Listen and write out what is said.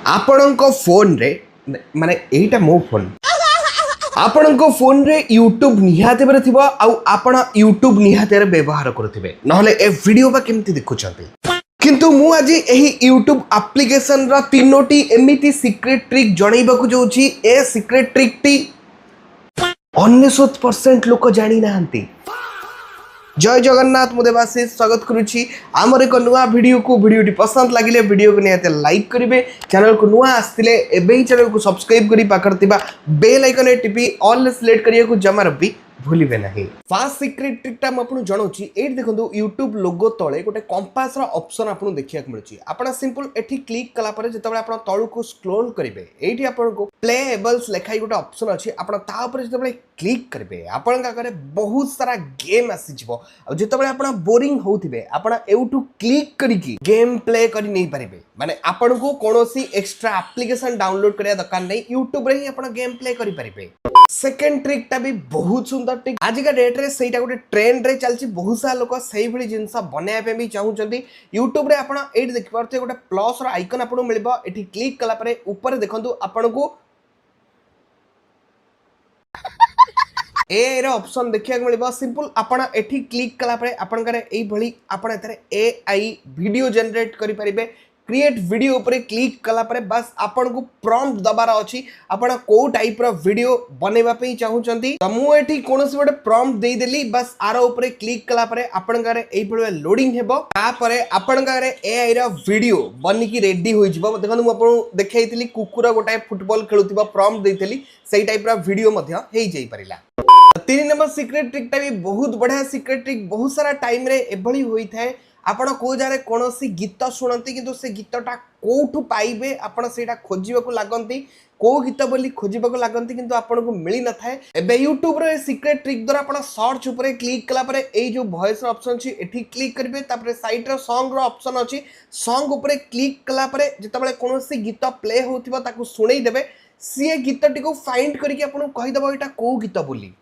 आपणको phone रे माने एटा मो फोन आपणको फोन रे यूट्यूब निहाते बेरे थिबो आउ आपण यूट्यूब निहाते रे व्यवहार करथिबे नहले ए वीडियो बा केमति देखुचंती किंतु मु आज एही यूट्यूब एप्लीकेशन रा तीनोटी एमिति सीक्रेट ट्रिक जणैबा को जोछि ए सीक्रेट ट्रिक टी 99% लोक जानि नाहंती। जय जगन्नाथ मु देवाशीष स्वागत करुच्ची आमर एक नुआ वीडियो को वीडियोटी पसंद लगिले वीडियो को निहाते लाइक करेंगे चैनल को नुआ आसते एवं ही चैनल को सब्सक्राइब करी पाखर बेल आइकन टिपी ऑल सिलेक्ट करिया को जमार भी भूलिबे नहीं। फास्ट सीक्रेट ट्रिकटा आपको जनाऊँगी ये देखो यूट्यूब लोगो तले गोटे कंपास ऑप्शन आपको देखा मिलूँ आप सिंपल एठी क्लिक कलापर जो आप तलू को स्क्रोल करेंगे ये आपको प्ले एबल्स लेखाई गोटे ऑप्शन अच्छी आप जो क्लिक करेंगे आपण आगे बहुत सारा गेम आसीजो जो आप बोरिंग होते आपठू क्लिक करके गेम प्ले कर नहीं पारे माने आपन को कौन एक्स्ट्रा एप्लिकेशन डाउनलोड करने दरकार नहीं यूट्यूब रे ही आप गेम प्ले करेंगे। सेकेंड ट्रिक टा भी बहुत सुंदर ट्रिक आजिका डेट रे सेटा गोटे ट्रेंड रे चलची बहुत सारा लोक सही भली जिंस बनाया पे भी चाहूचंती यूट्यूब रे आपण एट देख पारते गोटे प्लस रो आइकन आपन मिलबो एठी क्लिक कला परे ऊपर देखंतु आपन को ए रे ऑप्शन देखिया मिलबो सिंपल आपण एठी क्लिक कला परे आपण करे एई भली आपण एथरे एआई वीडियो जनरेट करि परिबे क्रिएट वीडियो ऊपर क्लिक कला परे बस आपन को प्रॉम्प्ट दबार अछि आपण को टाइप रो वीडियो बनेबा पई चाहूचंती त मु एठी कोनोसी गोटे प्रॉम्प्ट देई देली बस आरो ऊपर क्लिक कला परे आपण करे एई भली लोडिंग हेबो ता परे आपण करे एआई रो वीडियो बनि की रेडी होई जिवो देखन मु आपन देखाइतली कुकुर गोटाए फुटबॉल खेलुतिबा प्रॉम्प्ट देइतली सेही टाइप रो वीडियो मध्य हेई जाई परिला। 3 नंबर सीक्रेट ट्रिक टा भी बहुत बढ़िया सीक्रेट ट्रिक बहुत सारा टाइम रे एभली होई थाए आपण को जारे कोनोसी गीत सुनती किंतु से गीतटा कोठु पाइबे आपण सेटा खोजिबा लागंती को गीत बोली खोजिबा लागंती किंतु आपण को मिली न थाए एबे यूट्यूब रे सीक्रेट ट्रिक द्वारा आपण सर्च ऊपर क्लिक कला परे ए जो वॉइस ऑप्शन छी एठी क्लिक करबे तापर साइड रो सॉन्ग रो ऑप्शन अछि सॉन्ग ऊपर क्लिक कला परे जतबेले कोनोसी गीत प्ले होथिबा ताकू सुनै देबे सी गीतटी को फाइंड करके आपण कहि दबो एटा को गीत बोली